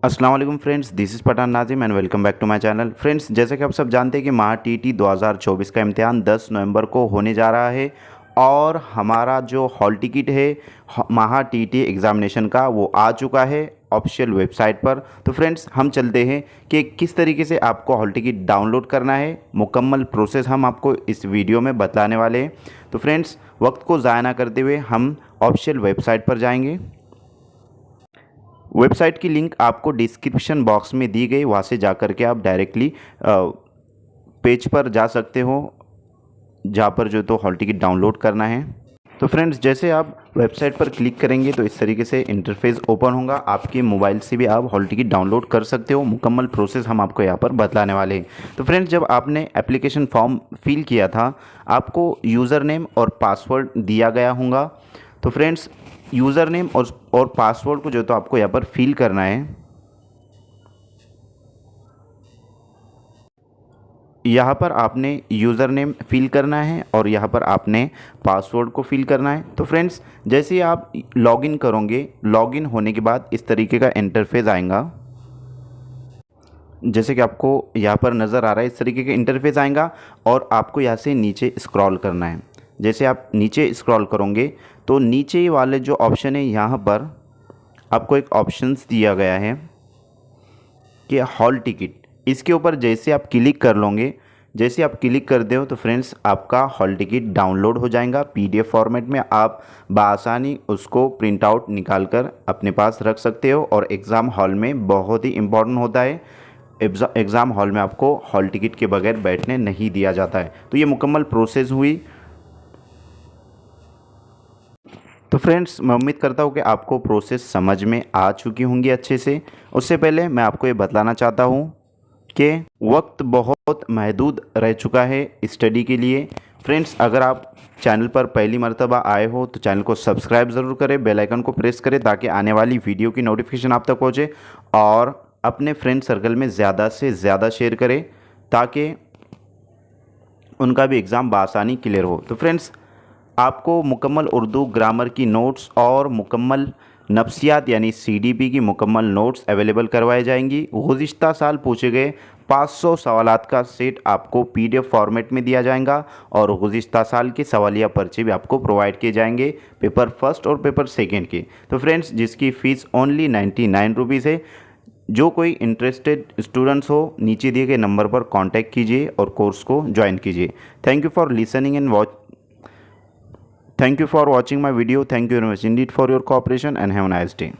अस्सलाम वालेकुम friends, this is Pathan Nazim and welcome back to my channel. Friends, जैसे कि आप सब जानते हैं कि महा टीटी 2024 का इम्तिहान 10 नवंबर को होने जा रहा है और हमारा जो हॉल टिकट है महा टीटी एग्ज़ामिनेशन का वो आ चुका है ऑफिशियल वेबसाइट पर। तो फ्रेंड्स, हम चलते हैं कि किस तरीके से आपको हॉल टिकट डाउनलोड करना है। मुकम्मल प्रोसेस हम आपको इस वीडियो में बतलाने वाले हैं। तो फ्रेंड्स, वक्त को ज़ाया ना करते हुए हम ऑफिशियल वेबसाइट पर जाएंगे। वेबसाइट की लिंक आपको डिस्क्रिप्शन बॉक्स में दी गई, वहाँ से जा कर के आप डायरेक्टली पेज पर जा सकते हो जहाँ पर जो तो हॉल टिकट डाउनलोड करना है। तो फ्रेंड्स, जैसे आप वेबसाइट पर क्लिक करेंगे तो इस तरीके से इंटरफेस ओपन होगा। आपके मोबाइल से भी आप हॉल टिकट डाउनलोड कर सकते हो। मुकम्मल प्रोसेस हम आपको यहाँ पर बतलाने वाले हैं। तो फ्रेंड्स, जब आपने एप्लीकेशन फॉर्म फिल किया था आपको यूज़र नेम और पासवर्ड दिया गया होगा। तो फ्रेंड्स, यूज़र नेम और पासवर्ड को जो तो आपको यहाँ पर फिल करना है। यहाँ पर आपने यूज़र नेम फिल करना है और यहाँ पर आपने पासवर्ड को फिल करना है। तो फ्रेंड्स, जैसे ही आप लॉगिन करोगे, लॉगिन होने के बाद इस तरीके का इंटरफेस आएगा। जैसे कि आपको यहाँ पर नज़र आ रहा है, इस तरीके का इंटरफेस आएगा और आपको यहाँ से नीचे स्क्रॉल करना है। जैसे आप नीचे स्क्रॉल करोगे तो नीचे वाले जो ऑप्शन है यहाँ पर आपको एक ऑप्शंस दिया गया है कि हॉल टिकट। इसके ऊपर जैसे आप क्लिक कर लोगे, जैसे आप क्लिक कर दो तो फ्रेंड्स आपका हॉल टिकट डाउनलोड हो जाएगा पीडीएफ फॉर्मेट में। आप बआसानी उसको प्रिंट आउट निकाल कर अपने पास रख सकते हो और एग्ज़ाम हॉल में बहुत ही इम्पोर्टेंट होता है। एग्ज़ाम हॉल में आपको हॉल टिकट के बगैर बैठने नहीं दिया जाता है। तो ये मुकम्मल प्रोसेस हुई। तो फ्रेंड्स, मैं उम्मीद करता हूँ कि आपको प्रोसेस समझ में आ चुकी होंगी अच्छे से। उससे पहले मैं आपको ये बतलाना चाहता हूँ कि वक्त बहुत महदूद रह चुका है स्टडी के लिए। फ्रेंड्स, अगर आप चैनल पर पहली मर्तबा आए हो तो चैनल को सब्सक्राइब ज़रूर करें, बेल आइकन को प्रेस करें ताकि आने वाली वीडियो की नोटिफिकेशन आप तक पहुँचे और अपने फ्रेंड सर्कल में ज़्यादा से ज़्यादा शेयर करें ताकि उनका भी एग्ज़ाम बआसानी क्लियर हो। तो फ्रेंड्स, आपको मुकम्मल उर्दू ग्रामर की नोट्स और मुकम्मल नफ्सियात यानी सीडीपी की मुकम्मल नोट्स अवेलेबल करवाए जाएंगी। गुज़िश्ता साल पूछे गए 500 सवालात का सेट आपको पीडीएफ फॉर्मेट में दिया जाएगा और गुज़िश्ता साल के सवालिया पर्चे भी आपको प्रोवाइड किए जाएंगे, पेपर फर्स्ट और पेपर सेकंड के। तो फ्रेंड्स, जिसकी फ़ीस ओनली 99 रुपीज़ है। जो कोई इंटरेस्टेड स्टूडेंट्स हो, नीचे दिए गए नंबर पर कांटेक्ट कीजिए और कोर्स को ज्वाइन कीजिए। Thank you for listening and watch Thank you for watching my video. Thank you very much indeed for your cooperation and have a nice day.